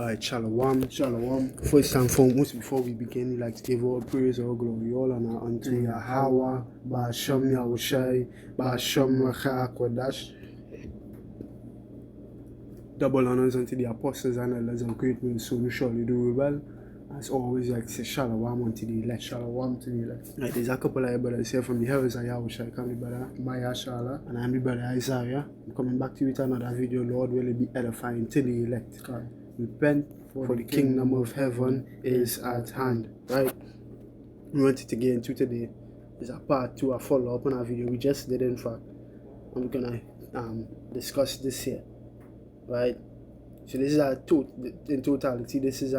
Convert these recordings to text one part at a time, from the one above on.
Alright, Shalom. Shalom. First and foremost, before we begin, we like to give all praise, all glory, all honor unto Yahweh, Ba'ashem Yahushai, Ba'ashem Rachah Kodash. Double honors unto the apostles and elders of great will soon surely do well. As always, like to say Shalom unto the elect. Shalom to the elect. Right, there's a couple of brothers here from the Heavens of Yahushai. Come, brother Maya Shala. and I'm the brother Isaiah. I'm coming back to you with another video. Lord, will it be edifying to the elect. Okay. Repent, for the kingdom of heaven is at hand. Right? We wanted to get into today is a part 2, a follow up on our video we just did. In fact, I'm gonna discuss this here. Right? So this is in totality. This is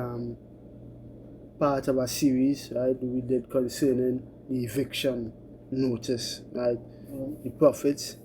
part of a series, right? We did concerning the eviction notice, right? The prophets.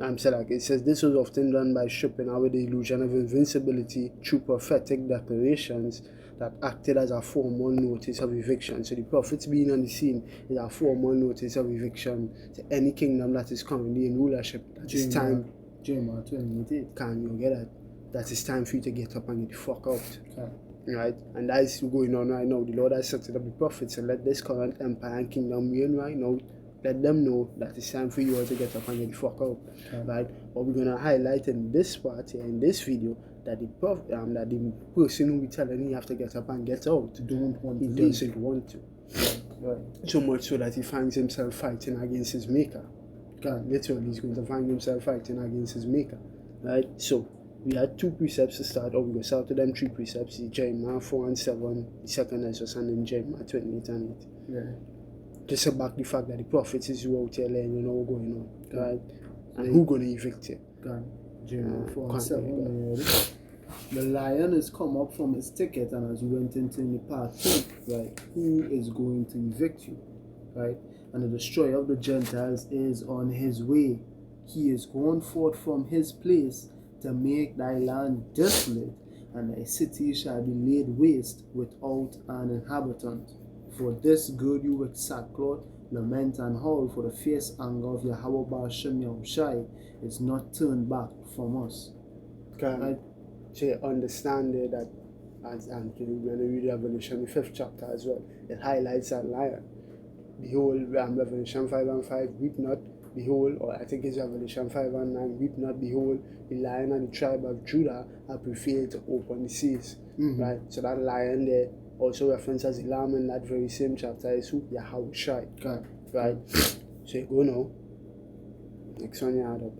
It says this was often done by stripping away the illusion of invincibility through prophetic declarations that acted as a formal notice of eviction. So the prophets being on the scene is a formal notice of eviction to any kingdom that is currently in rulership. That is time. Jeremiah 28. Can you get that? That is time for you to get up and get the fuck out. Okay. Right? And that is going on right now. The Lord has set up the prophets and let this current empire and kingdom reign right now. Let them know that it's time for you all to get up and get the fuck out. Okay. Right? But we're gonna highlight in this part here, in this video, that the person who be telling you have to get up and get out doesn't want to. Right. So much so that he finds himself fighting against his maker. Okay. Literally, he's going to find himself fighting against his maker. Right? So we had 2 precepts to start, or we're going to start with them 3 precepts: Jeremiah 4 and 7, the second Ezra, and then Jeremiah 28 and 8. Yeah. Just to back the fact that the prophets is you out here letting you know what's going on, right? And who gonna evict you? Jeremiah 4 and 7. The lion has come up from his thicket, and as we went into the part 2, right? Who is going to evict you, right? And the destroyer of the Gentiles is on his way. He is gone forth from his place to make thy land desolate, and thy city shall be laid waste without an inhabitant. For this gird you with sackcloth, lament and howl, for the fierce anger of Yahweh Ba'ashem Yahushai is not turned back from us. Right? So you understand it that, and when you read Revelation, the 5th chapter as well, it highlights that lion. Behold, Revelation 5 and 5, weep not, behold, or I think it's Revelation 5 and 9, weep not, behold, the lion and the tribe of Judah are prepared to open the seas. Right? So that lion there also references the lamb in that very same chapter is who? Yahushai. Okay. Right? So you go now. Next one you add up.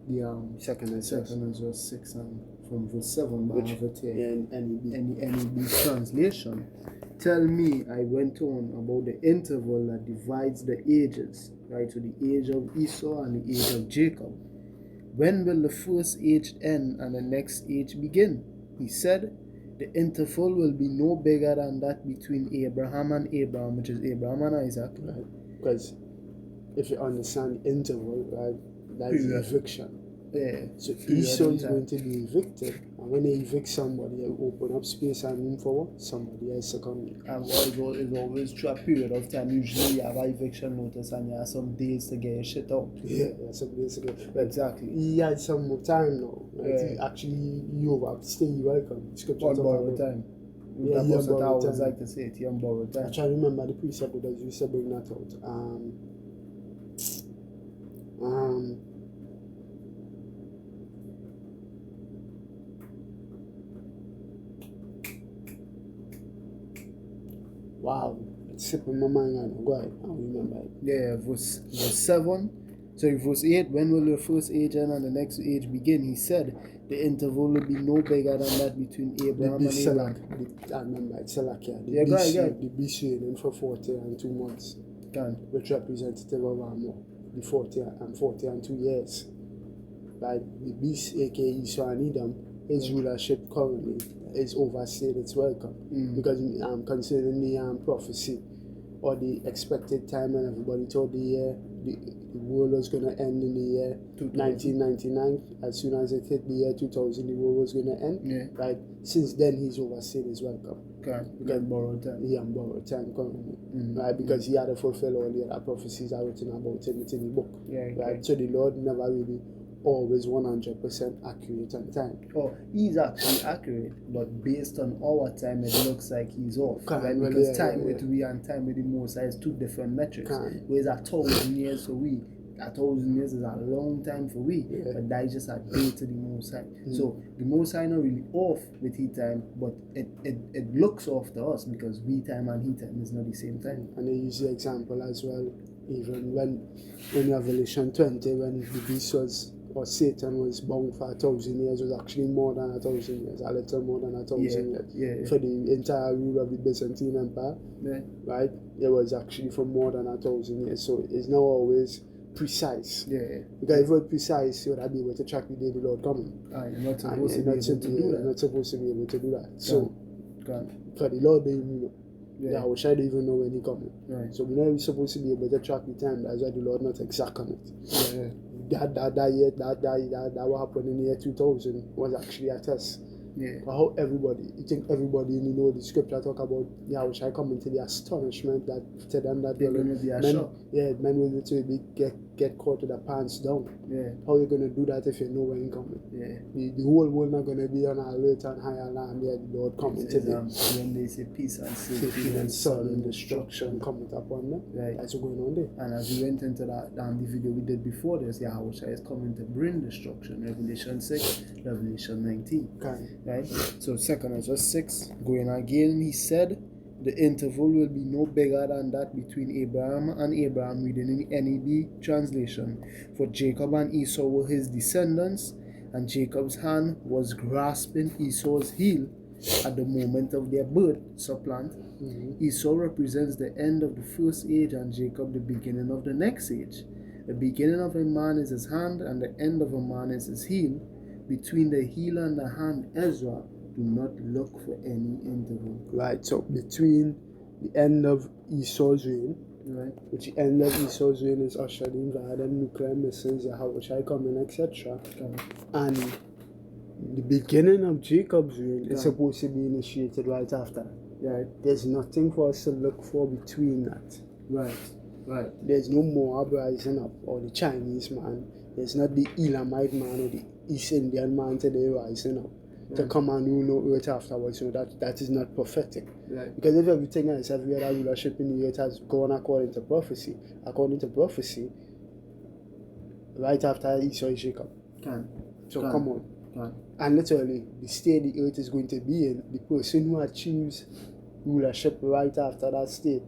The second Ezra 6 and from verse 7. Which have it here. NEB. NEB translation. Tell me, I went on, about the interval that divides the ages, right? So the age of Esau and the age of Jacob. When will the first age end and the next age begin? He said, the interval will be no bigger than that between Abraham and Abraham, which is Abraham and Isaac. Right. Because if you understand the interval, right, that is eviction. Yeah. So Esau is going to be evicted, and when they evict somebody, they open up space and room for what? Somebody else to come in. And it's always through a period of time. Usually you have an eviction notice and you have some days to get your shit out. Yeah, some days to get. Exactly. He had some more time now. Right? Yeah. You overstay, you welcome. Scripture on borrowed time. Yeah, that's what I always time. like to say it, on borrowed time. I try to remember the precept that you used to bring that out. Wow, it's slipping my mind right now. Go ahead, I don't remember it. Yeah, verse 7. Sorry, verse 8. When will the first age end and the next age begin? He said, the interval will be no bigger than that between Abraham and Abraham. I remember it's Salakia. Yeah, go ahead. The BC reigning for 40 and 2 months. Which representative of the 40 and 2 years. Like the beast, aka Esau and Edom, his rulership currently is overstayed its welcome. Because concerning the prophecy or the expected time, and everybody thought the world was going to end in the year 1999. As soon as it hit the year 2000, the world was going to end. Yeah. Right? Since then, he's overstayed his welcome. Okay. Because borrowed time. He on borrowed time currently. Right? Because he had to fulfill all the other prophecies are written about him within the book. Yeah. Right? So the Lord never really always 100% accurate on time. Oh, he's actually accurate, but based on our time, it looks like he's off. Right? Well, because yeah, time yeah, with we and time with the Most High is two different metrics. Whereas 1,000 years for we, 1,000 years is a long time for we, but that is just a day to the Most High. So the Most High not really off with he time, but it looks off to us because we time and he time is not the same time. And they use the example as well, even when in Revelation 20, when the beast was, or Satan was bound for 1,000 years, was actually more than 1,000 years, a little more than 1,000 years. For the entire rule of the Byzantine Empire, right? It was actually for more than 1,000 years. So it's not always precise. Because if it was precise, you would be able to track the day the Lord coming. You're not supposed to be able to do that. You're not supposed to be able to do that. So, for the Lord, they know. I wish I didn't even know when he coming. So we're not supposed to be able to track the time. That's why the Lord not exact on it. That what happened in the year 2000 was actually a test. For how everybody, you think everybody in the scripture talk about Yahushua coming to the astonishment that to them that they're going to be a shock. Men will literally get caught with their pants down. How are you going to do that if you know when he's coming? The whole world not going to be on alert and high alarm. The Lord coming to them. When they say peace and safety and sudden destruction coming upon them. That's what's going on there. And as we went into that the video we did before this, Yahushua is coming to bring destruction. Revelation 6, Revelation 19. Right? So 2nd Ezra 6, going again, he said, the interval will be no bigger than that between Abraham and Abraham, reading in NEB translation. For Jacob and Esau were his descendants, and Jacob's hand was grasping Esau's heel at the moment of their birth, supplant. Esau represents the end of the first age, and Jacob the beginning of the next age. The beginning of a man is his hand, and the end of a man is his heel. Between the heel and the hand, Ezra, do not look for any interval. Right, so between the end of Esau's reign, which the end of Esau's reign is ushered in via the nuclear missiles, Yahushua coming, etc. And the beginning of Jacob's reign is supposed to be initiated right after that. There's nothing for us to look for between that. There's no Moab rising up, or the Chinese man. There's not the Elamite man or the East Indian man today rising up to come and rule no earth afterwards. So that is not prophetic. Because if everything else, every other rulership in the earth has gone according to prophecy, right after Esau is Jacob. Come on. And literally, the state the earth is going to be in, the person who achieves rulership right after that state,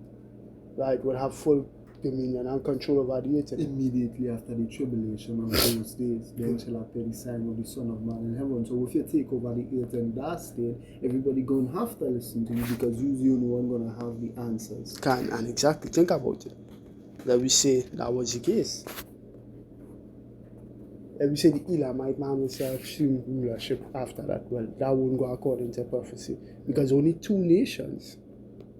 will have full dominion and control over the earth. Immediately after the tribulation of those days, then shall appear the sign of the Son of Man in heaven. So if you take over the earth in that state, everybody going to have to listen to you because you're the only one going to have the answers. And exactly, think about it. That we say that was the case. If we say the Elamite man will say assume rulership after that, well, that won't go according to prophecy. Because only two nations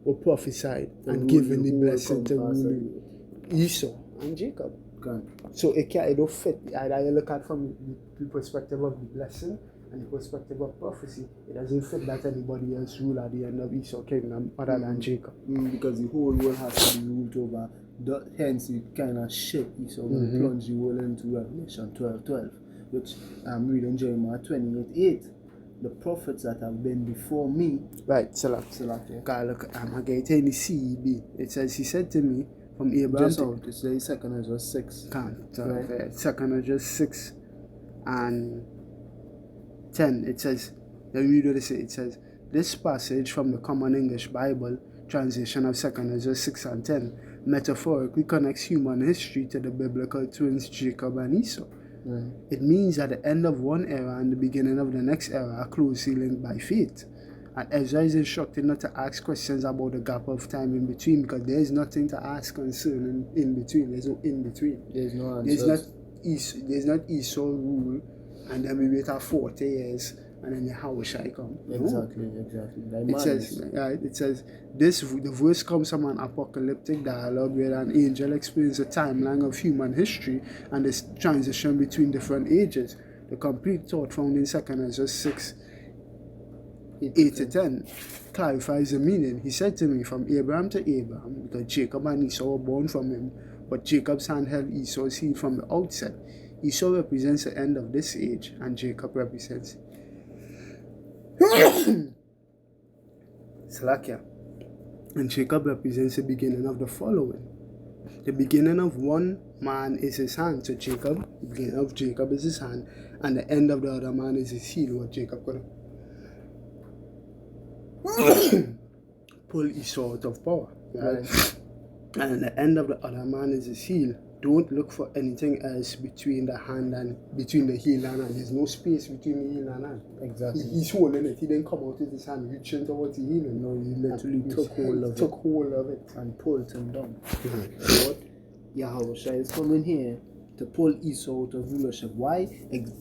were prophesied and given the blessing to rule. Esau and Jacob. So it don't fit. Either you look at from the perspective of the blessing and the perspective of prophecy, it doesn't fit that anybody else rule at the end of Esau's kingdom other than Jacob. Because the whole world has to be ruled over. Hence, it kind of shit Esau when plunge the world into Revelation 12:12, which I'm reading Jeremiah 28:8. The prophets that have been before me. Right, Salah. God, look, I'm going to tell you the CEB. It says, he said to me, from Abraham to... It's the 2nd Ezra 6. Okay. 2nd Ezra 6 and 10. It says, let me read what it says. It says, this passage from the Common English Bible, translation of 2nd Ezra 6 and 10, metaphorically connects human history to the biblical twins Jacob and Esau. It means that the end of one era and the beginning of the next era are closely linked by fate. And Ezra is instructed not to ask questions about the gap of time in between because there is nothing to ask concerning in between. There's no in between. There's no answers. There's not Esau rule and then we wait 40 years and then Yahushua come. Exactly. It says the verse comes from an apocalyptic dialogue where an angel explains the timeline of human history and the transition between different ages. The complete thought found in 2nd Ezra 6, 8 to 10 clarifies the meaning. He said to me, from Abraham to Abraham, because Jacob and Esau were born from him, but Jacob's hand held Esau's heel from the outset. Esau represents the end of this age, and Jacob represents Salakia. And Jacob represents the beginning of the following. The beginning of one man is his hand. So Jacob, the beginning of Jacob is his hand, and the end of the other man is his heel. What Jacob gonna pull Esau out of power, right? And the end of the other man is his heel. Don't look for anything else between the hand and between the heel and hand. There's no space between the heel and hand. Exactly. He's holding it. He didn't come out with his hand reaching towards the heel. No, he literally took hold of it and pulled him down. So what Yahushua is coming here to pull Esau out of rulership. Why?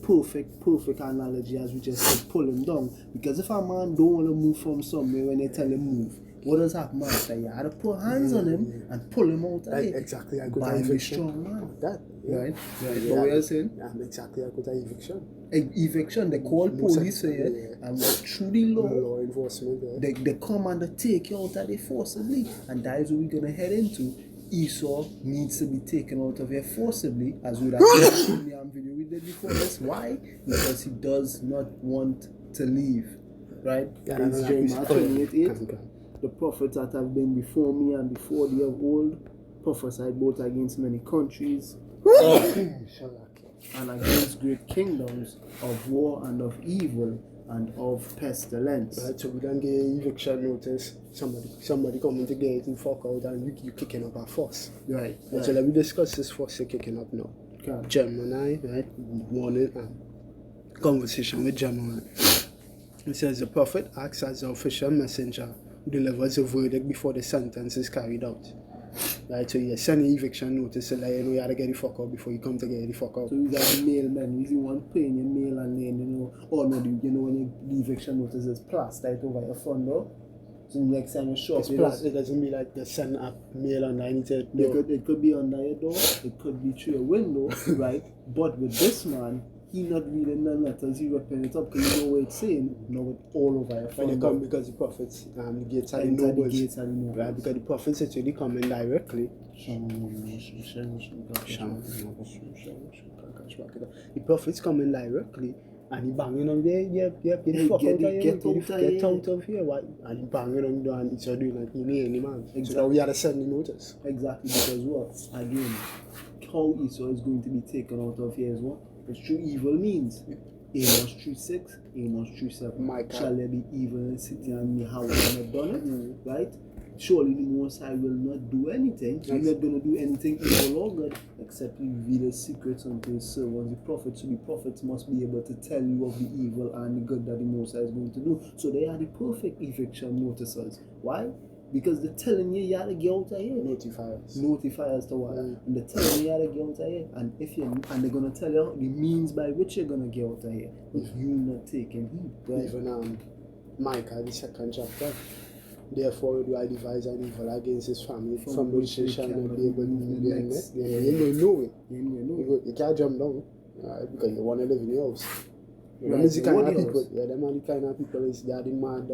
Perfect analogy, as we just said, pull him down. Because if a man don't want to move from somewhere when they tell him move, what does happen after? You had to put hands on him and pull him out of it. Exactly, I got by an a eviction. strong man. That, Right? Yeah, What we are saying? exactly, I got an eviction. Eviction, they call police here, and through the law enforcement. they come and they take you out of there forcibly, and that is what we're gonna head into. Esau needs to be taken out of here forcibly, as we have seen in the video we did before this. Why? Because he does not want to leave. Right? It's Jeremiah 28:8. The prophets that have been before me and before thee of old prophesied both against many countries and against great kingdoms of war and of evil and of pestilence. Right, so we don't get eviction notice. Somebody coming to get you fuck out and you kicking up a fuss. Right. So let me discuss this fuss you're kicking up now. Okay. Gemini, right? Warning and conversation with Gemini. It says the prophet acts as the official messenger who delivers a verdict before the sentence is carried out. Right, so you send an eviction notice to let you know you have to get the fuck out before you come to get the fuck out. So you got the mailman, he's the one paying your mail and then, when the eviction notice is plastered over your front door. So next time you show up, it doesn't mean like they send up mail underneath it. It could be under your door, it could be through a window, right? But with this man, he not reading the letters, he ripping it up because you know what it's saying, it's all over your front door. Because the prophets, the gates are the nobles. Right, because the prophets actually come in directly. The prophets come in directly and he banging on there, get out of here. Why? And he banging on there and it's doing like any man. Exactly. So now we had to send the notice. Exactly, because what? Again, how Esau is going to be taken out of here is what? It's through evil means. Amos 3:6, Amos 3:7. Shall there be evil in the city and Yahweh not done it? Right? Surely the Most High will not do anything. He's not going to do anything evil or good except reveal his secrets unto his servants, the prophets. So the prophets must be able to tell you of the evil and the good that the Most High is going to do. So they are the perfect eviction notices. Why? Because they're telling you have to get out of here. Notifiers to what? And they're telling you have to get out of here. And they're gonna tell you the means by which you're gonna get out of here. If you're not taking heed. Right? Even Micah, the 2nd chapter. Therefore do I devise an evil against his family from which they shall not be able to move their neck. You know it. You can't jump down because you want to live in your house. Them are the kind of people. Them are the kind of people they are the mad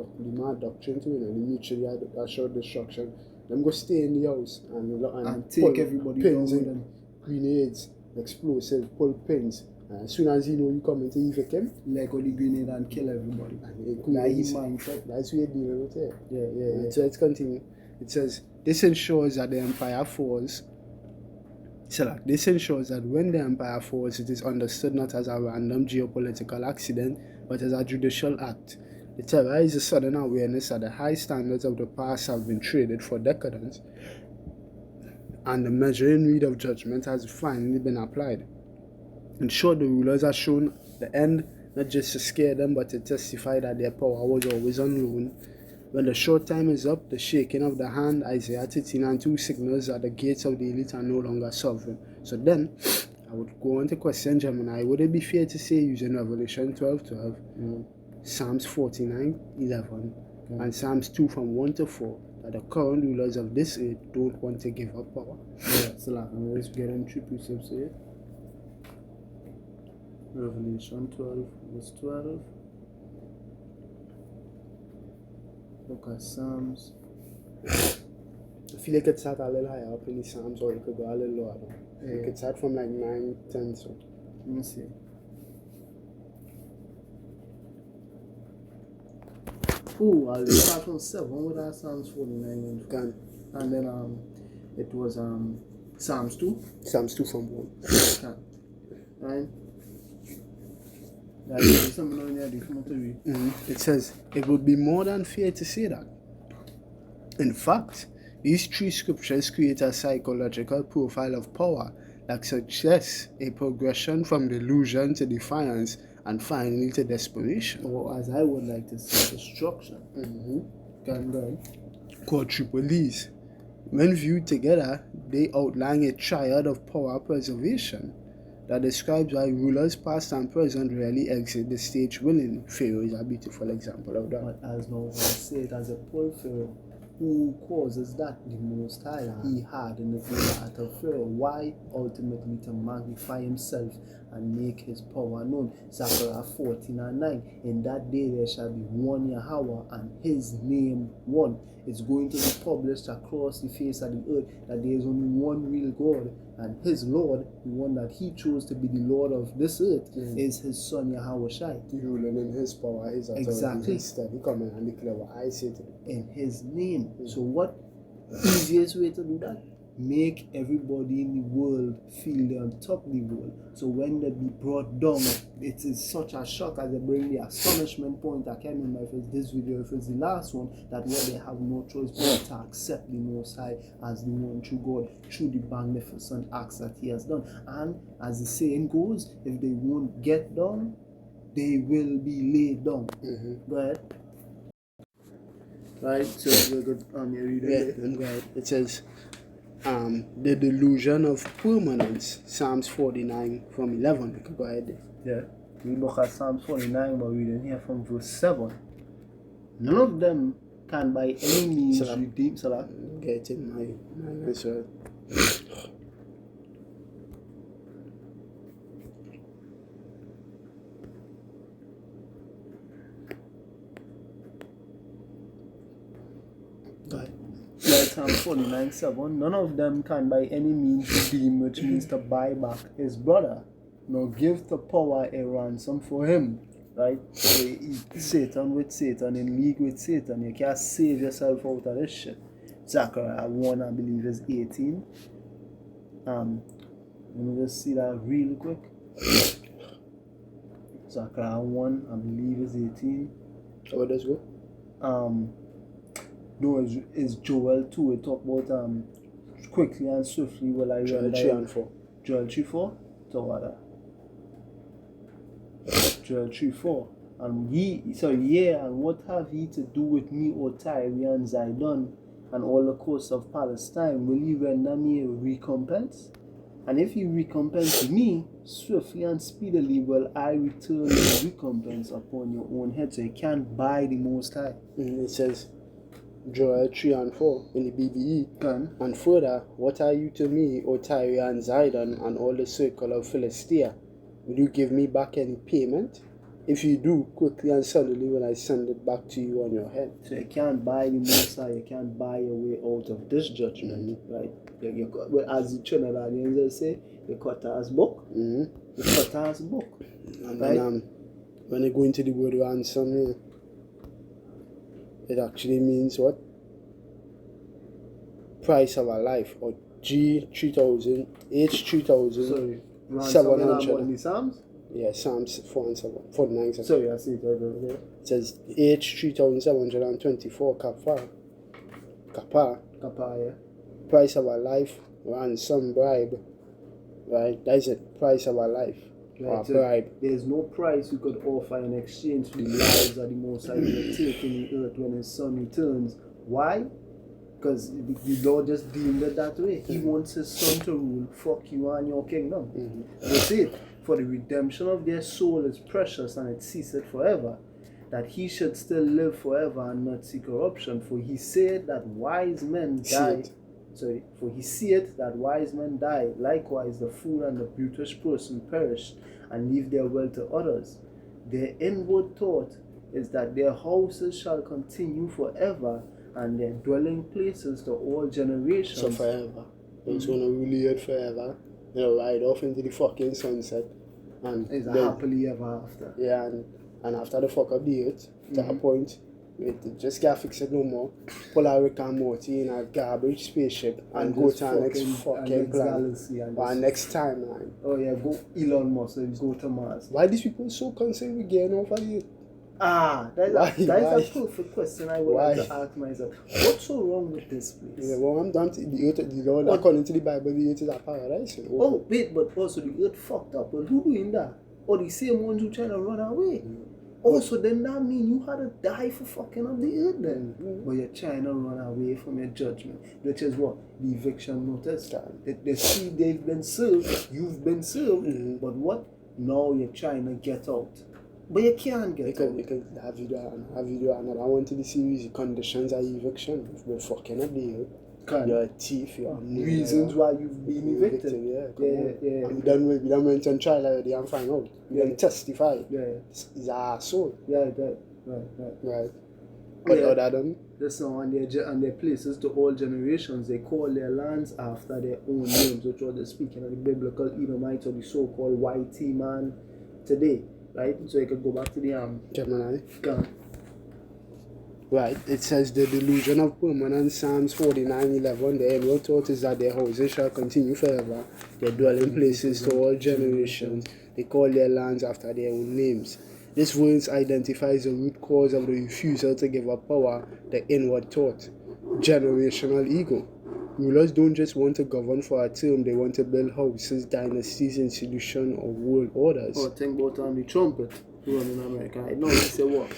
doctrine too. The mutually assured destruction. Them go stay in the house and take everybody pins down with and grenades, explosive, pull pins. As soon as you know you come into evict him, like all the grenade and kill everybody. That's what you're dealing with here. Yeah. So let's continue. It says this ensures that the empire falls. This ensures that when the empire falls, it is understood not as a random geopolitical accident, but as a judicial act. The terror is a sudden awareness that the high standards of the past have been traded for decadence, and the measure in need of judgment has finally been applied. In short, the rulers are shown the end, not just to scare them, but to testify that their power was always on loan. When the short time is up, the shaking of the hand, Isaiah 13:2 signals that the gates of the elite are no longer sovereign. So then, I would go on to question Gemini. Would it be fair to say, using Revelation 12:12, Psalms 49:11, and Psalms 2 from 1 to 4, that the current rulers of this earth don't want to give up power? So let's get in 3 precepts here. Revelation 12, verse 12. Look at Psalms. I feel like it start a little higher up in the Psalms, or it could go a little lower. It could start from like 9, 10, so. Let me see. Oh, I'll start from 7 with that Psalms 49 Can. and then it was Psalms 2. Psalms 2 from 1. Can. Right? There's something on there different to read. It says, it would be more than fair to say that. In fact, these three scriptures create a psychological profile of power that suggests a progression from delusion to defiance and finally to desperation. Or as I would like to say, destruction. Can go. Quadruple these. When viewed together, they outline a triad of power preservation that describes why rulers past and present rarely exit the stage willing. Pharaoh is a beautiful example of that. But as now I say it as a poor Pharaoh, who causes that the Most High he had in the heart of Pharaoh. Why? Ultimately to magnify himself and make his power known. Zechariah 14:9. In that day there shall be one Yahweh and his name one. It's going to be published across the face of the earth that there is only one real God, and his Lord, the one that he chose to be the Lord of this earth, is his son Yahweh Shai. Ruling in his power, his authority. Exactly. Instead, he come in and declare what I say to him. In his name. So what easiest way to do that? Make everybody in the world feel they're on top of the world. So when they be brought down, it is such a shock as they bring the astonishment point. I can't remember if it's this video, if it's the last one, that what they have no choice but to accept the Most High as the one true God through the magnificent acts that he has done. And as the saying goes, if they won't get down, they will be laid down. Go ahead. Right, so we're good on your reading. Yeah, I'm glad. It says, the delusion of permanence, Psalms 49 from 11. We could go ahead there. Yeah, we look at Psalms 49, but we reading here from verse 7. None of them can by any means redeem. Get in my answer. Psalm 49:7. None of them can by any means redeem, which means to buy back his brother, nor give the power a ransom for him. Right? So Satan with Satan, in league with Satan. You can't save yourself out of this shit. Zechariah 1, I believe, is 18. Let me just see that real quick. Zechariah 1, I believe, is 18. How does it go? No, it's Joel 2. It talk about quickly and swiftly will I Joel 3 and 4. Joel 3:4. So what? Joel 3:4. And and what have ye to do with me, O Tyre and Zidon, and all the coasts of Palestine? Will ye render me a recompense? And if you recompense me, swiftly and speedily will I return the recompense upon your own head. So you can't buy the Most High. It says, Joel 3 and 4 in the BBE. And further, what are you to me, O Tyre and Zidon, and all the circle of Philistia? Will you give me back any payment? If you do, quickly and suddenly will I send it back to you on your head. So you can't buy the Most High, you can't buy your way out of this judgment, right? As the Trinidadians say, you cut us book. You cut us book. And right? then, when they go into the word ransom here, it actually means what? Price of a life, or G3000, H3000. Sorry, ransom in the Psalms? Yeah, Psalms 4 and 7, 49. Sorry, I see it right over there. It says H3724 Kappa, yeah. Price of a life, ransom, bribe. Right? That is it, price of a life. Right, so bribe. There's no price you could offer in exchange for the lives of the Most High will take in the earth when his son returns. Why? Because the Lord just deemed it that way. He wants his son to rule. Fuck you and your kingdom. That's it. For the redemption of their soul is precious and it ceaseth forever, that he should still live forever and not see corruption. For he said that wise men die. For he seeth that wise men die. Likewise the fool and the brutish person perish and leave their wealth to others. Their inward thought is that their houses shall continue forever, and their dwelling places to all generations. So forever. It's going to rule it forever. They'll ride off into the fucking sunset. And It's a then- happily ever after. Yeah, and after the fuck up the earth, to a point, it just can't fix it no more. Pull out Rick and Morty in a garbage spaceship and go just to our next fucking planet. galaxy and Our just- next timeline. Oh yeah, go Elon Musk and go to Mars. Why these people so concerned with getting off of the earth? That's Why? a perfect question I would Why? like to ask myself. What's so wrong with this place? Yeah, well, I'm done. The earth, according to the Bible, the earth is a paradise. Oh, wait, but also the earth fucked up. But who doing that? Or the same ones who trying to run away? Also, then that mean you had to die for fucking up the earth then. But you're trying to run away from your judgment, which is what? The eviction notice. They see they've been served, you've been served, but what? Now you're trying to get out. But you can't get out. Because have video another one to the series, the conditions of eviction. We're fucking up the earth. You're a thief, you're a reasons why you've been evicted. Yeah. And we done went on trial already and find out. We done testify. Yeah. He's an asshole. Yeah, right. But other than this on their places to all generations, they call their lands after their own names, which was the speaking of the biblical Edomites or the so-called YT man today. Right? So you could go back to the Gemini. Gun. Right, it says the delusion of permanence, Psalms 49:11. The emerald thought is that their houses shall continue forever, their dwelling places to all generations. They call their lands after their own names. This verse identifies the root cause of the refusal to give up power, the inward thought, generational ego. Rulers don't just want to govern for a term, they want to build houses, dynasties, institutions, or world orders. Oh, think about the trumpet running in America. I know he said what?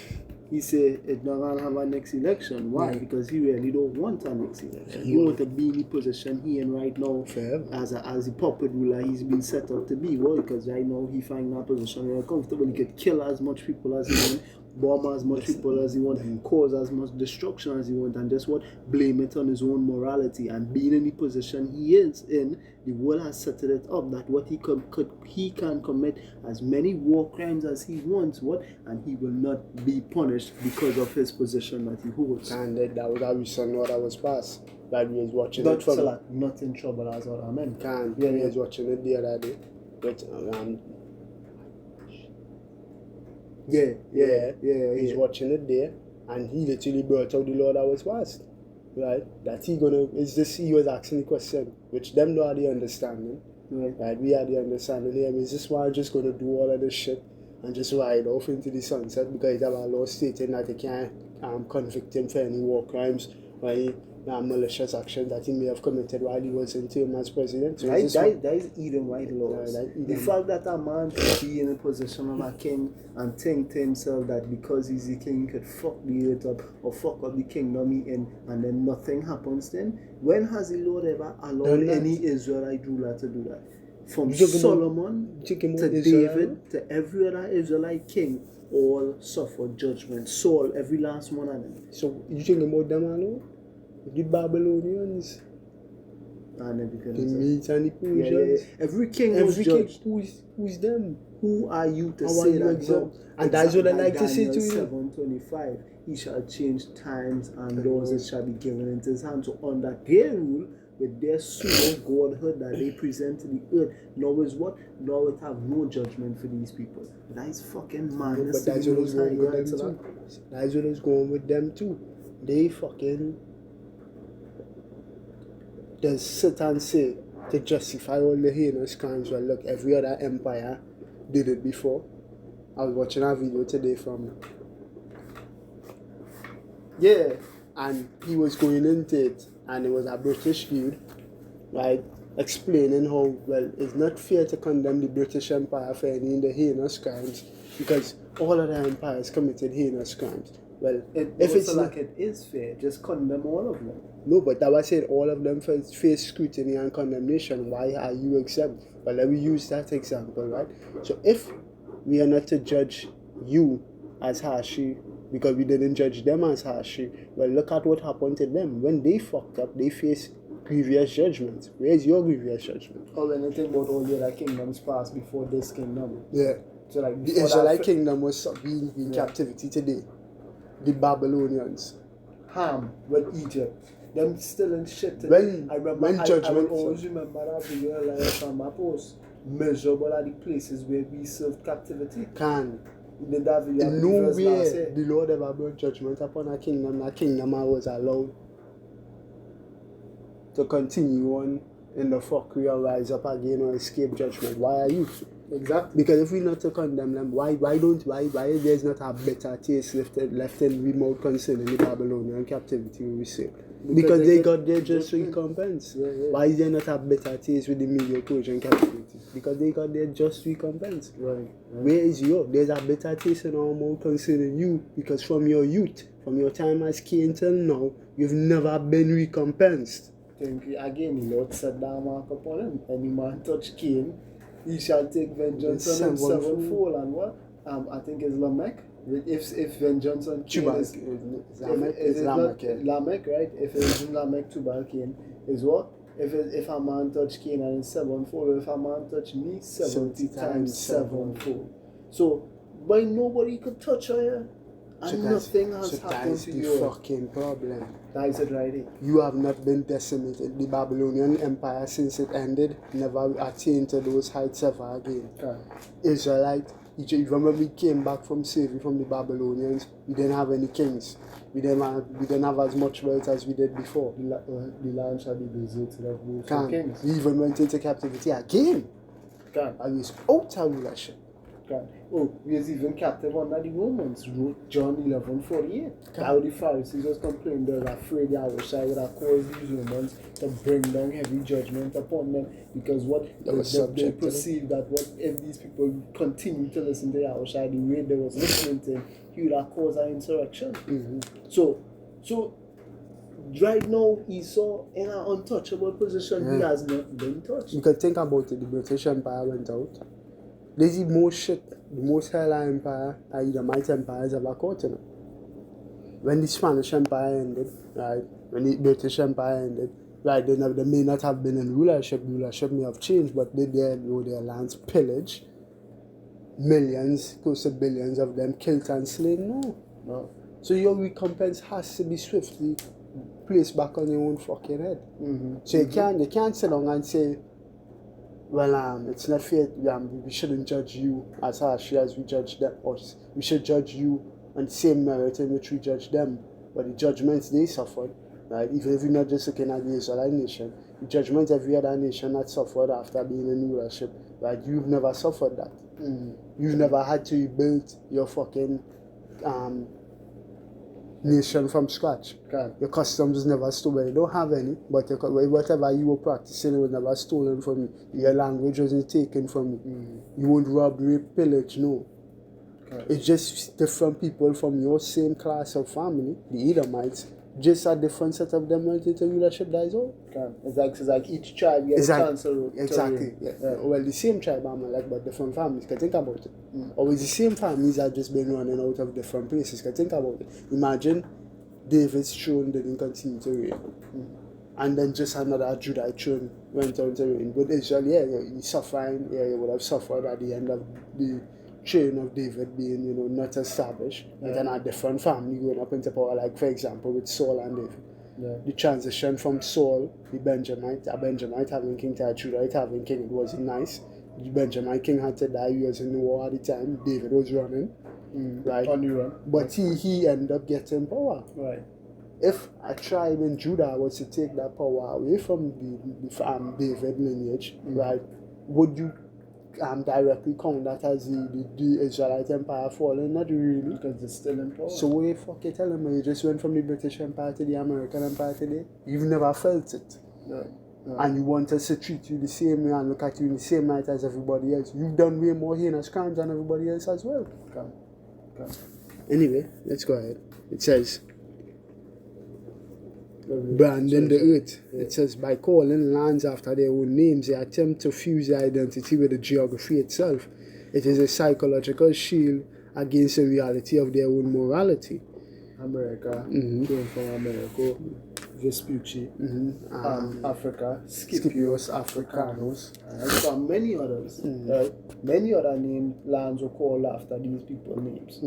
He said it's not gonna have a next election. Why? Because he really don't want a next election. He want to be in the position he in right now Forever. as a puppet ruler he's been set up to be. Well, because right now he find that position very comfortable. He could kill as much people as he want, bomb as much people as he want, and cause as much destruction as he want, and just what? Blame it on his own morality. And being in the position he is in, the world has set it up that what he can commit as many war crimes as he wants, and he will not be punished because of his position that he holds. And that was a recent law that was passed. That we was watching Not it from. so like not in trouble as what I meant. We was watching it the other day. But he's watching it there, and he literally brought out the law that was passed, right? That he was asking the question, which them don't have the understanding, right? We had the understanding here. Is this why I'm just gonna do all of this shit and just ride off into the sunset because they have a law stating that they can't convict him for any war crimes or any malicious action that he may have committed while he was in term as president. So that is Eden White laws. The fact that a man could be in a position of a king and think to himself that because he's the king he could fuck the earth up or fuck up the kingdom he in, and then nothing happens then. When has the Lord ever allowed any Israelite ruler to do that? From Solomon to David to every other Israelite king, all suffered judgment. Saul, every last one of them. So you think about them alone? The Babylonians, And everything the Medes and the Persians. Every king was judged. Who's them? Who are you to How say you that? exempt? And that's what I like to say to you. 7:25. He shall change times and laws that shall be given into his hand. So under their rule, with their pseudo godhood that they present to the earth, now is what? Now it have no judgment for these people. That is fucking madness. But that's what was going with them too. That's what was going with them too. They fucking just sit and say to justify all the heinous crimes. Well, look, every other empire did it before. I was watching a video today from and he was going into it, and it was a British dude, right, explaining how, well, it's not fair to condemn the British Empire for any of the heinous crimes because all of the empires committed heinous crimes. Well, if it's like it is fair, just condemn all of them. No, but that was said all of them face scrutiny and condemnation. Why are you exempt? Well, let me use that example, right? So if we are not to judge you as harshly because we didn't judge them as harshly, well, look at what happened to them. When they fucked up, they faced grievous judgment. Where's your grievous judgment? Or when you think about all the other kingdoms passed before this kingdom. Yeah. So like the Israelite kingdom was being in captivity today. The Babylonians. Ham with Egypt. Them still in shit today. When I remember judgment I will always remember that video like from my post measurable are the places where we serve captivity. Can. In David, In no way the Lord ever brought judgment upon a kingdom. That kingdom was allowed to continue on in the fuckery or rise up again or escape judgment. Why are you? Exactly. Because if we not to condemn them, why there's not a better taste left in remote concerning the Babylonian captivity we see? Because they got their just recompense. Yeah. Why is there not a better taste with the Medo-Persian captivity? Because they got their just recompense. Right. Where is your? There's a better taste in our mouth concerning you, because from your youth, from your time as king till now, you've never been recompensed. Again, the Lord said that mark upon him. Any man touch Cain, he shall take vengeance on him sevenfold. And what? I think it's Lamech. If vengeance on Cain is Lamech, right? If it's in Lamech, Tubal Cain is what? If a man touch Cain and it's sevenfold, if a man touch me 70 times sevenfold. So, but nobody could touch her. And nothing has happened to you. That's the fucking problem. That is it right there. You have not been decimated. The Babylonian Empire, since it ended, never attained to those heights ever again. Okay. Israelite, even when we came back from slavery from the Babylonians, we didn't have any kings. We didn't have as much wealth as we did before. The land shall be deserted of those kings. We even went into captivity again. And we was out of rulership. Oh, we was even captive under the Romans. Wrote John 11:48. How the Pharisees was complaining they were afraid Yahushua would have caused these Romans to bring down heavy judgment upon them, because they perceived that what if these people continue to listen to Yahushua the way they was listening to him, he would have caused an insurrection. Mm-hmm. So right now Esau in an untouchable position. He has not been touched. You can think about it. The British Empire went out. There's the most shit, the most hell empire, i.e. the might empire has ever caught in it. When the Spanish Empire ended, right, when the British Empire ended, right, they may not have been in rulership may have changed, but their lands pillaged, millions, close to billions of them killed and slain. No. So your recompense has to be swiftly placed back on your own fucking head. Mm-hmm. So you can't sit down and say, well, it's not fair. We shouldn't judge you as harshly as we judge them. We should judge you on the same merit in which we judge them. But the judgments they suffered, right? Even if we're not just looking at the Israelite nation, the judgment every other nation that suffered after being in rulership, right? You've never suffered that. Mm-hmm. You've never had to rebuild your fucking nation from scratch. Your customs was never stolen. You don't have any, but whatever you were practicing was never stolen from you. Your language wasn't taken from you. Mm-hmm. You won't rob, rape, pillage, no. It's just different people from your same class of family, the Edomites, just a different set of them went into rulership, that is all. It's like each tribe gets a chance to exactly. Yeah. Well, the same tribe, but different families. Can think about it. Or it's the same families that just been running out of different places. Can think about it. Imagine David's throne didn't continue to reign. And then just another Judite throne went on to reign. But Israel, he's suffering. He would have suffered at the end of the chain of David being, not established. And then a different family going up into power, like for example with Saul and David. Yeah. The transition from Saul, a Benjamite having king to a Judite having king, it wasn't nice. The Benjamite king had to die. He was in the war at the time. David was running, right? On the run. But he ended up getting power. Right. If a tribe in Judah was to take that power away from the David lineage, right, would you directly count that as the Israelite Empire falling? Not really. Because they're still in power. So what you fucking telling me? You just went from the British Empire to the American Empire today? You've never felt it. No. And you want us to treat you the same way and look at you in the same light as everybody else. You've done way more heinous crimes than everybody else as well. Okay. Anyway, let's go ahead. It says, branding the earth. Yeah. It says, by calling lands after their own names, they attempt to fuse their identity with the geography itself. It is a psychological shield against the reality of their own morality. America came from America, Vespucci, Africa, Scipios Africanus, so many others. Many other lands were called after these people's names.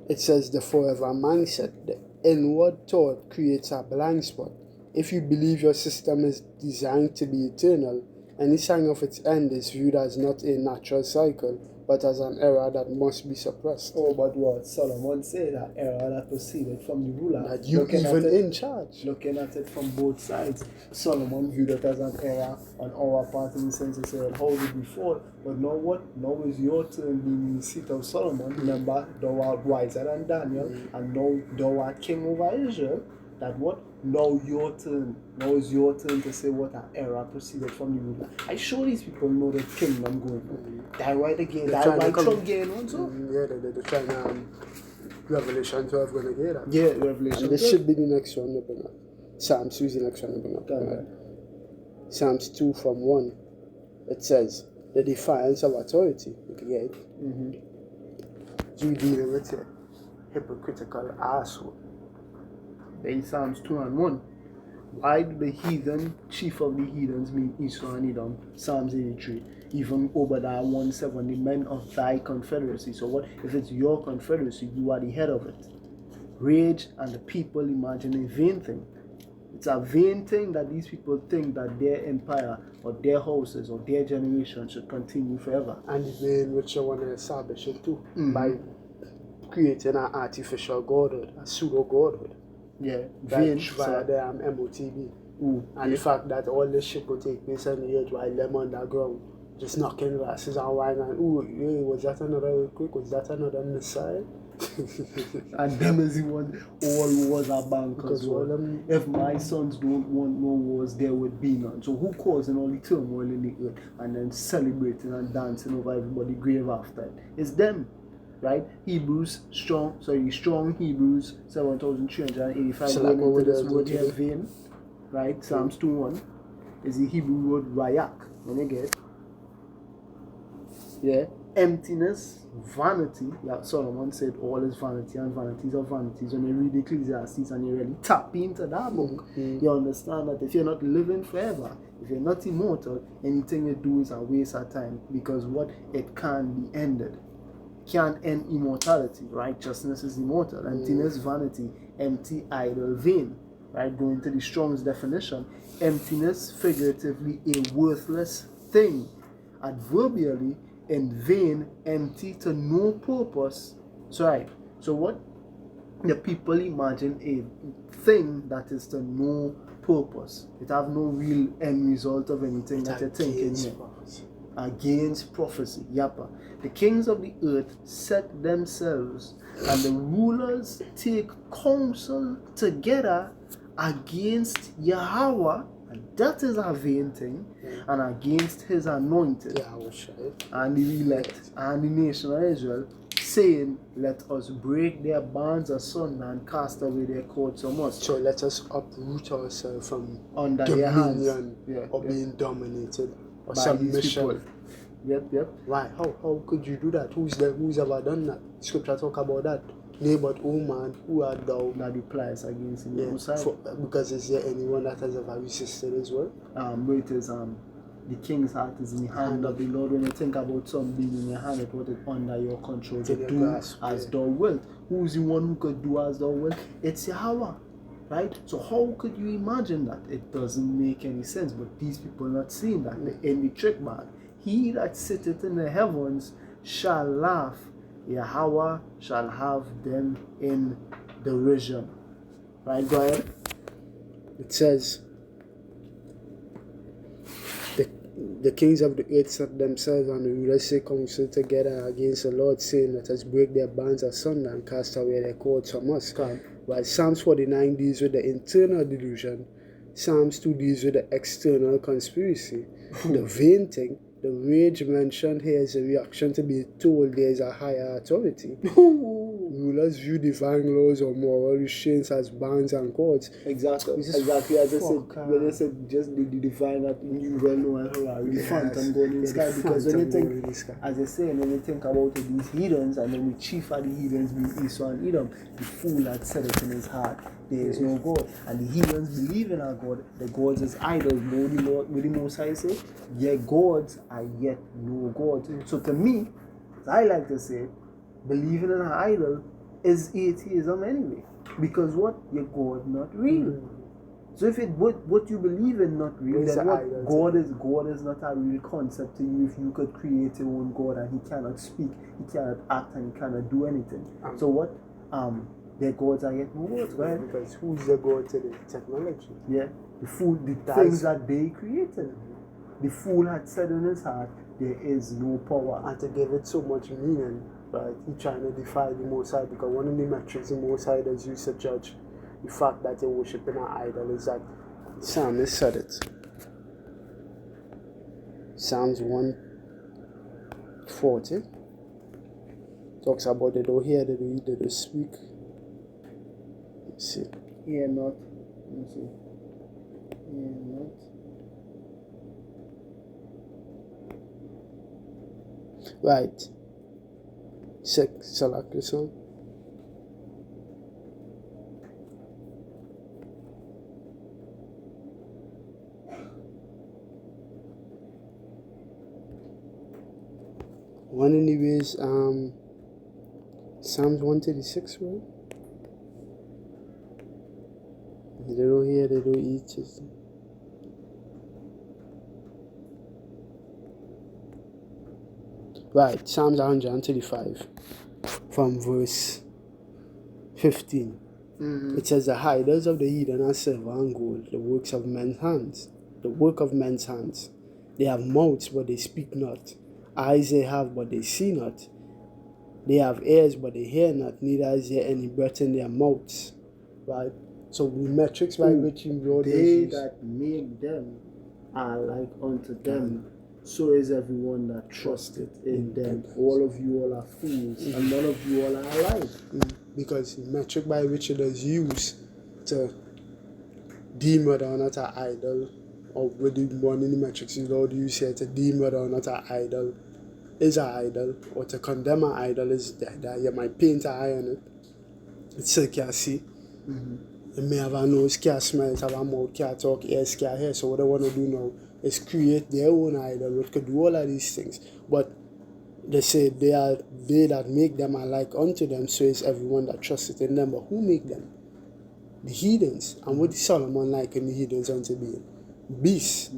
It says the forever mindset. The inward thought creates a blind spot. If you believe your system is designed to be eternal, Any sign of its end is viewed as not a natural cycle, but as an error that must be suppressed. Oh, but what Solomon said, that error that proceeded from the ruler. That you even in charge. Looking at it from both sides, Solomon viewed it as an error on our part in the sense he said, how did we fall? But now what? Now is your turn being in the seat of Solomon. Remember, thou art wiser than Daniel, and now thou art king over Israel. That what? Now your turn. Now is your turn to say what an error proceeded from the ruler. I sure these people know the kingdom going on. That right again. That right Trump getting on so. Yeah, they're trying to Revelation 12 going to get that. Yeah, Revelation. This should be the next one to bring up. Psalms 2 is the next one to bring up. Psalms 2 from 1. It says, the defiance of authority. Okay. You dealing with a hypocritical asshole. In Psalms 2 and 1. Why do the heathen, chief of the heathens, mean Esau and Edom? Psalms 83. Even Obadiah 1:7, the men of thy confederacy. So what? If it's your confederacy, you are the head of it. Rage and the people imagine a vain thing. It's a vain thing that these people think that their empire or their houses or their generation should continue forever. And the vain which you want to establish it too, by creating an artificial godhood, a pseudo godhood. Yeah, vain via the MOTB. And the fact that all this shit could take place on the earth while them underground, just knocking glasses and wine and was that another earthquake? Was that another missile? And them is the one all wars are bankers. If my sons don't want no wars, there would be none. So who causing all the turmoil in the earth and then celebrating and dancing over everybody's grave after it? It's them. Right? Strong Hebrews 7,385 going into this word here, vain. Right? Psalms 2:1 is the Hebrew word rayak. When you get emptiness, vanity. Yeah, Solomon said all is vanity and vanities of vanities. When you read Ecclesiastes and you really tap into that book, you understand that if you're not living forever, if you're not immortal, anything you do is a waste of time, because what? It can be ended. Can't end immortality. Righteousness is immortal. Emptiness, vanity, empty, idle, vain. Right? Going to the Strong's definition. Emptiness, figuratively, a worthless thing. Adverbially, in vain, empty, to no purpose. So right. So what? The people imagine a thing that is to no purpose. It have no real end result of anything that you're thinking here. Against prophecy. Yappa. The kings of the earth set themselves, and the rulers take counsel together against Yahweh, and that is a vain thing, and against his anointed, and the elect, and the nation of Israel, saying, let us break their bands asunder and cast away their cords from us. So let us uproot ourselves from under their hands, or being dominated or by submission. Yep. Why? How could you do that? Who's ever done that? Scripture talk about that. Nay, but man, who art thou? That applies against him. Because is there anyone that has ever resisted as well? It is the king's heart is in the hand of the Lord. When you think about something being in your hand, it was under your control to do as thou wilt. Who's the one who could do as thou wilt? It's Yahweh. Right? So how could you imagine that? It doesn't make any sense. But these people are not seeing that. They're in the trick bag. He that sitteth in the heavens shall laugh. Yahweh shall have them in derision. Right, go ahead. It says, the kings of the earth set themselves, and the rulers take counsel together against the Lord, saying, let us break their bands asunder and cast away their cords from us. While Psalms 49 deals with the internal delusion, Psalms 2 deals with the external conspiracy. The vain thing, the rage mentioned here is a reaction to be told there is a higher authority. Rulers view divine laws or moral restraints as bands and cords. Exactly. As I said, when I said just the divine that you well know and the phantom God in the sky. Because when you think, as I say, when you think about these heathens, and then the chief of the heathens being Esau and Edom, the fool had said it in his heart, there is no God. And the heathens believe in our God. The gods is idols. Know the Lord, with the Most High say, yet gods are yet no God. So to me, as I like to say, believing in an idol is atheism anyway. Because what? Your God not real. So if what you believe in not real, It's then an what idol God is not a real concept to you. If you could create your own God and he cannot speak, he cannot act, and he cannot do anything. So what? Their gods are yet no gods, right? Because who's the God to the technology? Yeah, things that they created. The fool had said in his heart, there is no power. And to give it so much meaning, right? He trying to defy the Most High, because one of the metrics the Most High does use to judge the fact that you're worshiping an idol is that Psalmist said it. Psalms 140 talks about they don't hear, they don't eat, they don't speak. Let's see. Hear not. Let me see. Hear not. Right. Select this one. One anyways, Psalms 136, right? They don't hear, they don't eat. Right, Psalms 135 from verse 15. It says, the hiders of the heathen are silver and gold, the works of men's hands. The work of men's hands. They have mouths, but they speak not. Eyes they have, but they see not. They have ears, but they hear not. Neither is there any breath in their mouths. Right? So the metrics by which you Lord they that make them are like unto them. So is everyone that trusted in them. All of you all are fools, and none of you all are alive. Because the metric by which it is used to deem whether or not an idol, or with the one in the metrics you Lord use here to deem whether or not an idol is an idol, or to condemn an idol is that you might paint an eye on it. It still can't see. It may have a nose, can't smell, it have a mouth, can't talk, ears can't hear. So what they want to do now is create their own idol, which could do all of these things. But they say they that make them are like unto them, so is everyone that trusted in them. But who make them? The heathens. And what is Solomon like in the heathens unto being? Beasts.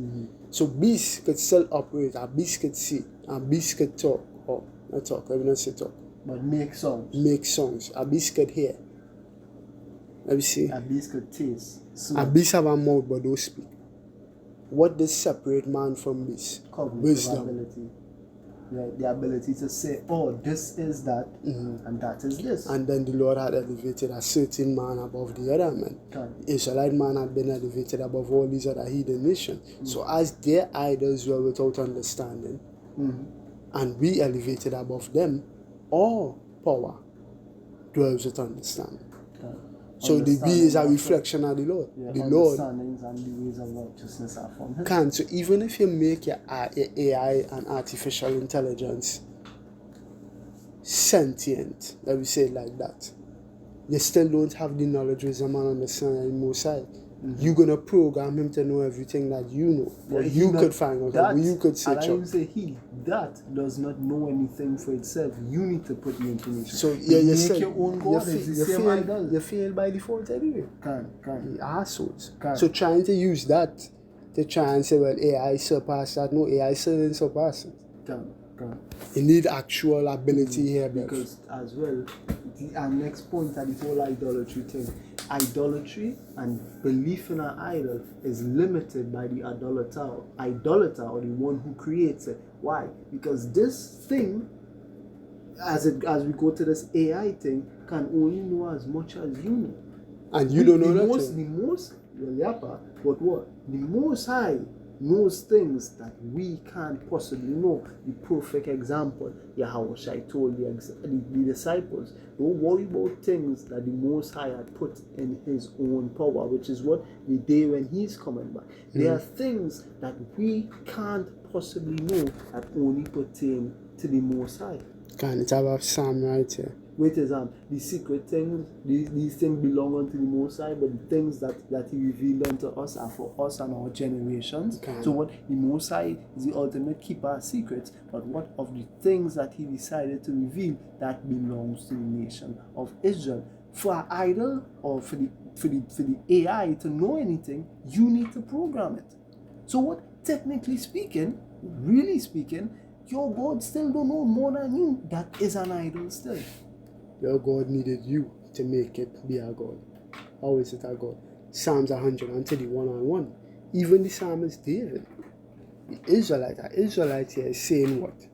So beasts could still operate, a beast could see, a beast could talk, or not talk, let me not say talk. But make songs. Make songs. A beast could hear. Let me see. A beast could taste. A beast have a mouth but don't speak. What does separate man from beast? Wisdom. Ability. The ability to say, oh, this is that, and that is this. And then the Lord had elevated a certain man above the other men. The Israelite man had been elevated above all these other heathen nations. So as their idols were without understanding, and we elevated above them, all power dwells with understanding. So the we is a reflection of the Lord. The Lord understandings and the ways of righteousness are from Him. Can. So even if you make your AI and artificial intelligence sentient, let me say it like that, you still don't have the knowledge, wisdom, and understanding of the Most High. You're gonna program him to know everything that you know, or you could find out, or you could search and I up. even say that does not know anything for itself. You need to put the information. So yeah, you make your own God. You fail by default anyway. Can the assholes. So trying to use that to try and say, well, AI surpass that. No, AI still didn't surpass it. Can. You need actual ability here, because as well, our next point at the whole idolatry thing. Idolatry and belief in an idol is limited by the idolater or the one who creates it. Why? Because this thing, as we go to this AI thing, can only know as much as you know. And you don't know that. The Most High knows things that we can't possibly know. The perfect example, Yahushua told the disciples, don't worry about things that the Most High had put in His own power, which is what the day when He's coming back. There are things that we can't possibly know that only pertain to the Most High. Can it have a psalm right here? Wait, the secret things, these things belong unto the Most High, but the things that He revealed unto us are for us and our generations. Okay. So what the Most High is the ultimate keeper of secrets, but what of the things that He decided to reveal that belongs to the nation of Israel? For our idol or for for the AI to know anything, you need to program it. So what, technically speaking, really speaking, your God still don't know more than you. That is an idol still. Your God needed you to make it be a God. How is it a God? Psalms 131:1. Even the psalmist David, the Israelite here is saying what?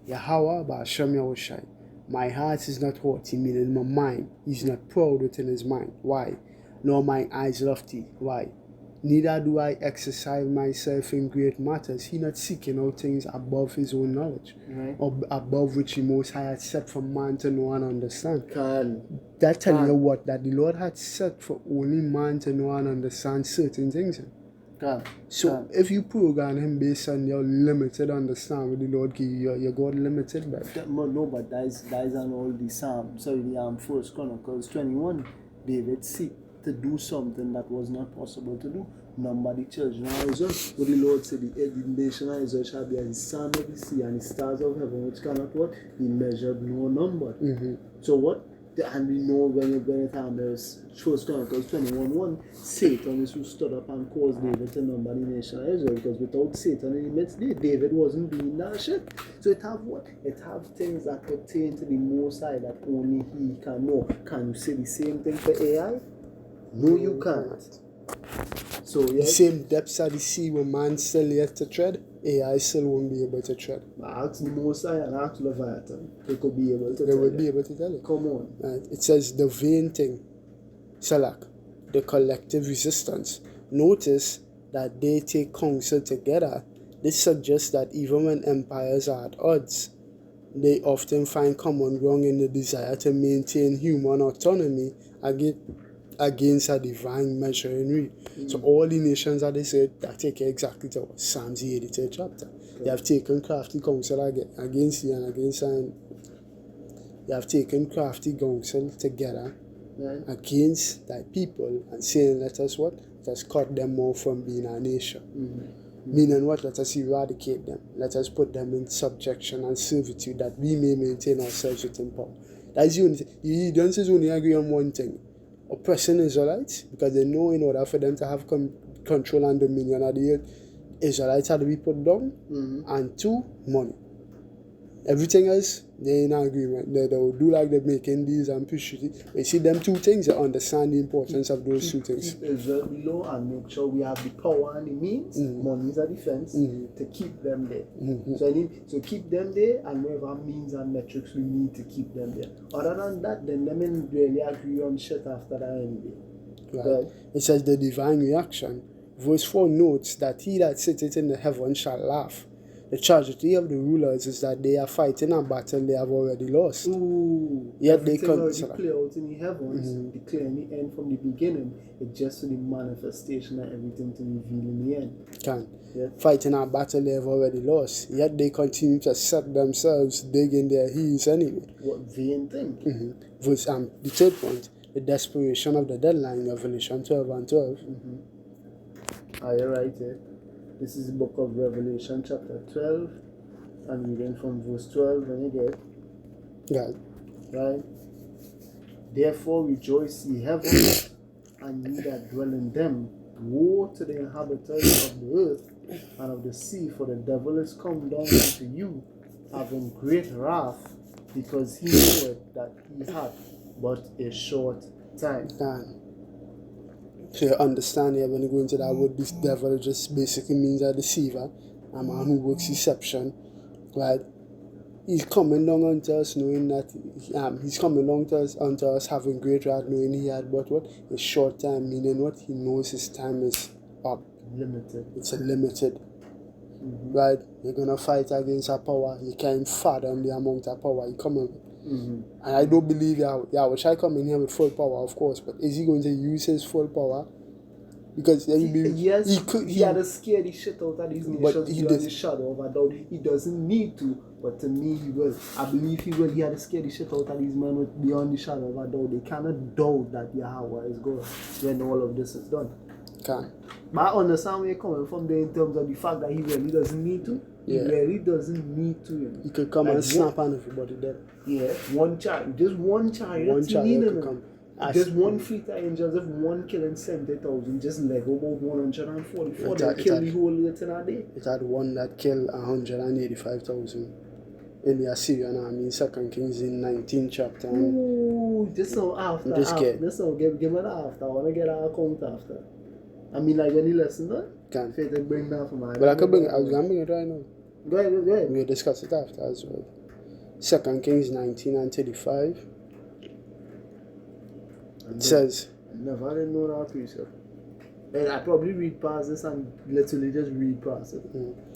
Yahweh Ba'ashem Yahushai. My heart is not haughty, meaning my mind. He's not proud within his mind. Why? Nor my eyes lofty. Why? Neither do I exercise myself in great matters. He not seeking out things above his own knowledge, right, or above which he most high had set for man to know and understand. That telling you what? That the Lord had set for only man to know and understand certain things. So if you program him based on your limited understanding, the Lord give you your God limited, but no, but that is on all the Psalms. Sorry, the First Chronicles 21. David seek to do something that was not possible to do. Number the children of Israel. What the Lord said, the nation of Israel shall be as the sand of the sea and the stars of heaven, which cannot what? Be measured nor numbered. So what? And we know when it there's First Chronicles 21:1, Satan is who stood up and caused David to number the nation of Israel, because without Satan in the midst, David wasn't doing that shit. So it have what? It have things that pertain to the Most High that only He can know. Can you say the same thing for AI? No, you can't. So the same depths of the sea where man still yet to tread, AI still won't be able to tread. Ask the Most High and ask Leviathan. They could be able to They would be able to tell you. Come on. Right. It says the vain thing, Salak, the collective resistance. Notice that they take counsel together. This suggests that even when empires are at odds, they often find common ground in the desire to maintain human autonomy against a divine measuring. So all the nations that they said that take exactly to what Psalms 83 chapter. They have taken crafty counsel against you and against they have taken crafty counsel together against thy people and saying, let us what? Let us cut them off from being a nation. Meaning what? Let us eradicate them. Let us put them in subjection and servitude that we may maintain ourselves within power. That's the only thing. The Edomites only agree on one thing: oppressing Israelites, because they know in order for them to have control and dominion of the earth, Israelites had to be put down, and 2, money. Everything else, they're in agreement. They will do like they're making these and push it. You see them two things, they understand the importance of those two things. Keep Israel below and make sure we have the power and the means, money is a defense, to keep them there. So keep them there, and whatever means and metrics we need to keep them there. Other than that, then them ain't really agree on shit after that anyway. Right. It says the divine reaction. Verse 4 notes that he that sitteth in the heaven shall laugh. The tragedy of the rulers is that they are fighting a battle they have already lost. Yet they already play out in the heavens, declaring the end from the beginning. It's just for the manifestation of everything to reveal in the end. Fighting a battle they have already lost. Yet they continue to set themselves, digging their heels anyway. What vain thing? Verse, the third point, the desperation of the deadline, Revelation 12:12. You're right here. This is the book of Revelation chapter 12. I'm reading from verse 12 when you get. Right? Therefore rejoice ye heavens, and ye that dwell in them. Woe to the inhabitants of the earth and of the sea, for the devil is come down unto you, having great wrath, because he knoweth that he hath but a short time. So you understand here when you go into that word, this devil just basically means a deceiver, a man who works deception, right? He's coming down unto us knowing that he's coming down unto us having great wrath, knowing he had but what? A short time, meaning what? He knows his time is up. Limited. It's a limited. Right? You're gonna fight against a power. You can't fathom the amount of power you come with. And I don't believe Yahweh shall come in here with full power, of course, but is he going to use his full power? Because he had to scare the shit out of these nations beyond the shadow of a doubt. He doesn't need to, but to me he will. I believe he will. He had to scare the shit out of these men beyond the shadow of a doubt. They cannot doubt that Yahweh is God when all of this is done. But I understand where you're coming from there in terms of the fact that he really doesn't need to. He really doesn't need to. He could come and snap on everybody there. One chariot. Just one chariot. One chariot could come. Just one fleet of angels, if one killing 70,000, just Lego about 144. They kill the whole later in a day. It had one that killed 185,000 in the Assyrian army in 2 Kings in 19th chapter. Ooh, this so after. This so give me that after. I want to get our account after. I mean, like any lesson, though? Can. If they bring that for my. But I was going to bring it right now. Go ahead. We'll discuss it after as well. 2 Kings 19 and 35. It says. I didn't know that precept. And I probably read past this and literally just read past it.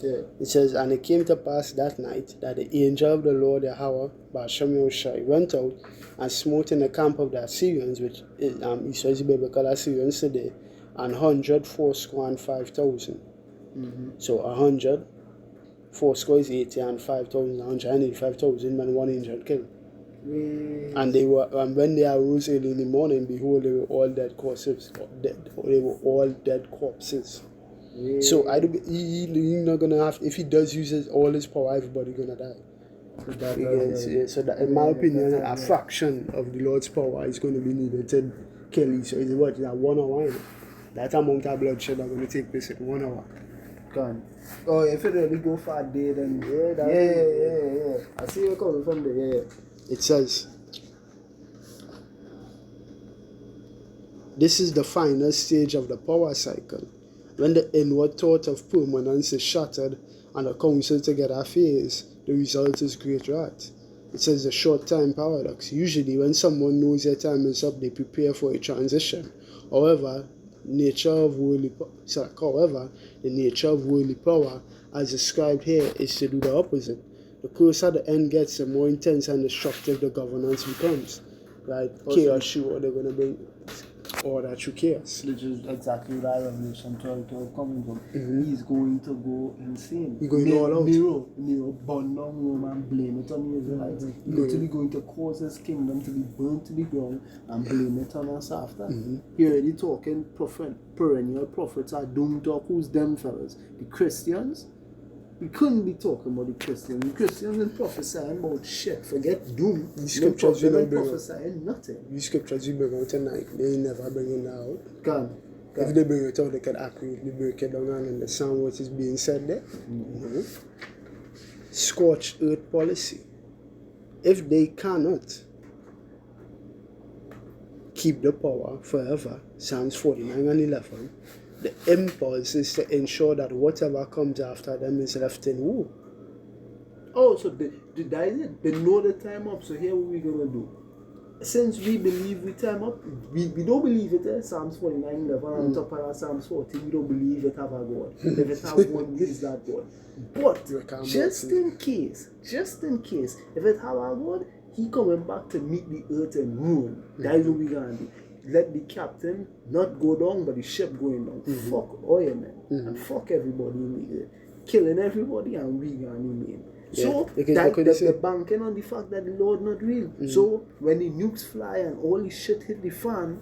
Yeah. It says, and it came to pass that night that the angel of the Lord Yahweh, Bashem Yoshai, went out and smote in the camp of the Assyrians, which is biblical Assyrians today, 185,000. So 100, 4 score is 80, and 5,000, 185,000, and one angel killed. And they were, when they arose early in the morning, behold, they were all dead corpses. They were all dead corpses. So he's not gonna have. If he does use all his power, everybody gonna die. So that, in my opinion, a fraction of the Lord's power is going to be needed to kill you. So it's what is that 1 hour? That amount of bloodshed are going to take place in 1 hour. Gone. Oh, if it really go for a day, then yeah. I see you coming from there. Yeah. It says, this is the final stage of the power cycle. When the inward thought of permanence is shattered and the council together fails, the result is great wrath. It says the short time paradox. Usually when someone knows their time is up, they prepare for a transition. However, the nature of worldly power, as described here, is to do the opposite. The closer the end gets, the more intense and destructive the governance becomes. Right? Chaos, what they're going to bring order through chaos. Which is exactly that Revelation 12 coming from. He's going to go insane. He's going all out. Nero, burn down Rome and blame it on the Israelites. He's literally going to cause his kingdom to be burnt to the ground and blame it on us after. He already talking perennial prophets are doomed to who's them fellas? The Christians. We couldn't be talking about the Christians. The Christians are prophesying about shit. Forget doom. The scriptures you don't bring prophesying nothing. The scriptures you bring out tonight, they never bring it out. Gone. If they bring it out, they can accurately break it down and understand what is being said there. Scorched earth policy. If they cannot keep the power forever, Psalms 49 and 11, the impulse is to ensure that whatever comes after them is left in woe. Oh, so that is it. They know the time up. So here what we're going to do. Since we believe we time up, we don't believe it. Psalms 49, 11, on top of that, Psalms 14, we don't believe it have a God. If it have one, who is that God? But just in case, if it have a God, he coming back to meet the earth and ruin. That is what we're going to do. Let the captain not go down, but the ship going down. Fuck oil, man. And fuck everybody in the air. Killing everybody and we gonna remain. So they're banking on the fact that the Lord not real. So when the nukes fly and all the shit hit the fan,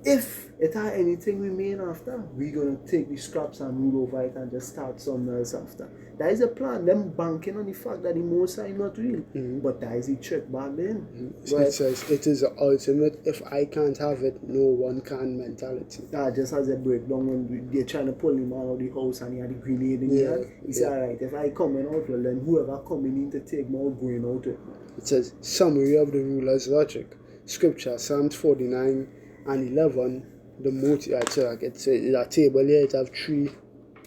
if it had anything remain after, we're gonna take the scraps and rule over it and just start something else after. That is a plan. Them banking on the fact that the Most High not real. But that is a trick back then. It says it is the ultimate if I can't have it, no one can mentality. That just has a breakdown when they're trying to pull him out of the house and he had the grenade in his hand. He said, alright, if I coming out, well then whoever coming in to take me out, going out with me. It says summary of the ruler's logic. Scripture, Psalms 49 and 11, the motive, it's a table here, it have 3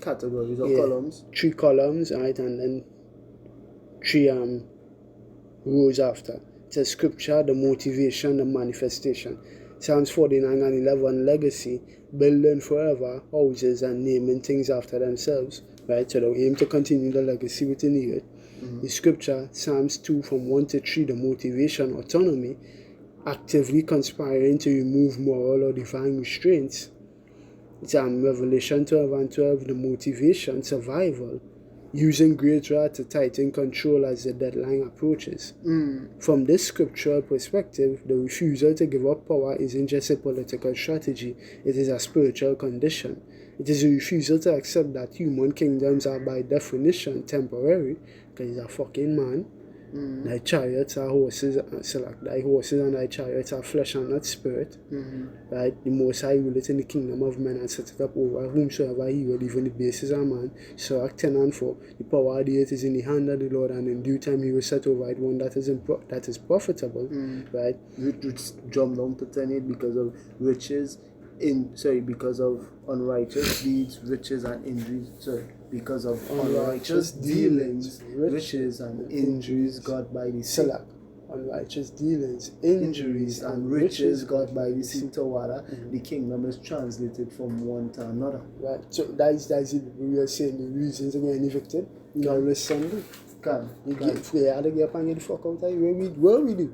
categories or columns. 3 columns, right, and then 3 rows after. It says scripture, the motivation, the manifestation. Psalms 49 and 11, legacy, building forever houses and naming things after themselves, right? So they aim to continue the legacy within the earth. The scripture, Psalms 2 from 1 to 3, the motivation, autonomy, actively conspiring to remove moral or divine restraints. It's Revelation 12 and 12, the motivation, survival, using great wrath to tighten control as the deadline approaches. From this scriptural perspective, the refusal to give up power isn't just a political strategy, it is a spiritual condition. It is a refusal to accept that human kingdoms are by definition temporary, because he's a fucking man, Thy chariots are horses, select thy horses and thy chariots are flesh and not spirit. Right? The Most High ruleth in the kingdom of men and set it up over whomsoever he will, even the bases of man. So Act 10 and 4. The power of the earth is in the hand of the Lord, and in due time he will set over it one that is profitable. Right? Which jump down to 10 because of riches because of unrighteous deeds, riches and injuries. Because of unrighteous dealings, riches and injuries got by the Select. Unrighteous dealings, injuries, and riches got by the sea to water. The kingdom is translated from one to another. Right. So that's it. We are saying the reasons again evicted. You know, listen. If we had to get up and get the fuck out of here, what we do?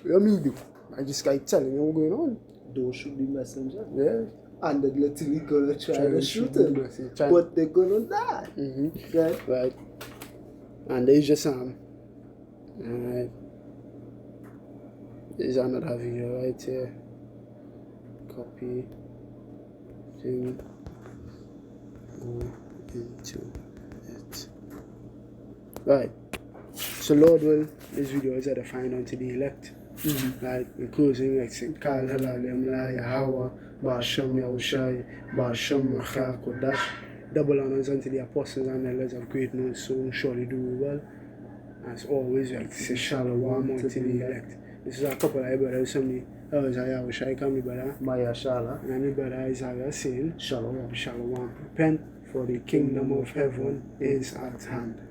What me do? I just keep telling you what's going on. Don't shoot the messenger. Yeah. And they're literally gonna try to shoot him. But they're gonna die. Right. And there's just alright. There's another video right here. Copy. Thing. Go into it. Right. So Lord will, this video is edifying unto the elect. Right, in closing, like say, Kal Halalem La Yahweh, Ba'ashem Yahushai, Ba'ashem Machar Kodash. Double honors unto the apostles and elders of great known soul, surely do we well. As always, like say, Shalom unto the elect. This is a couple of brothers, somebody else, Yahushai, come me brother. Maya Shala. And my brother Isaiah saying, Shalom. Shalom. Repent, for the kingdom of heaven is at hand.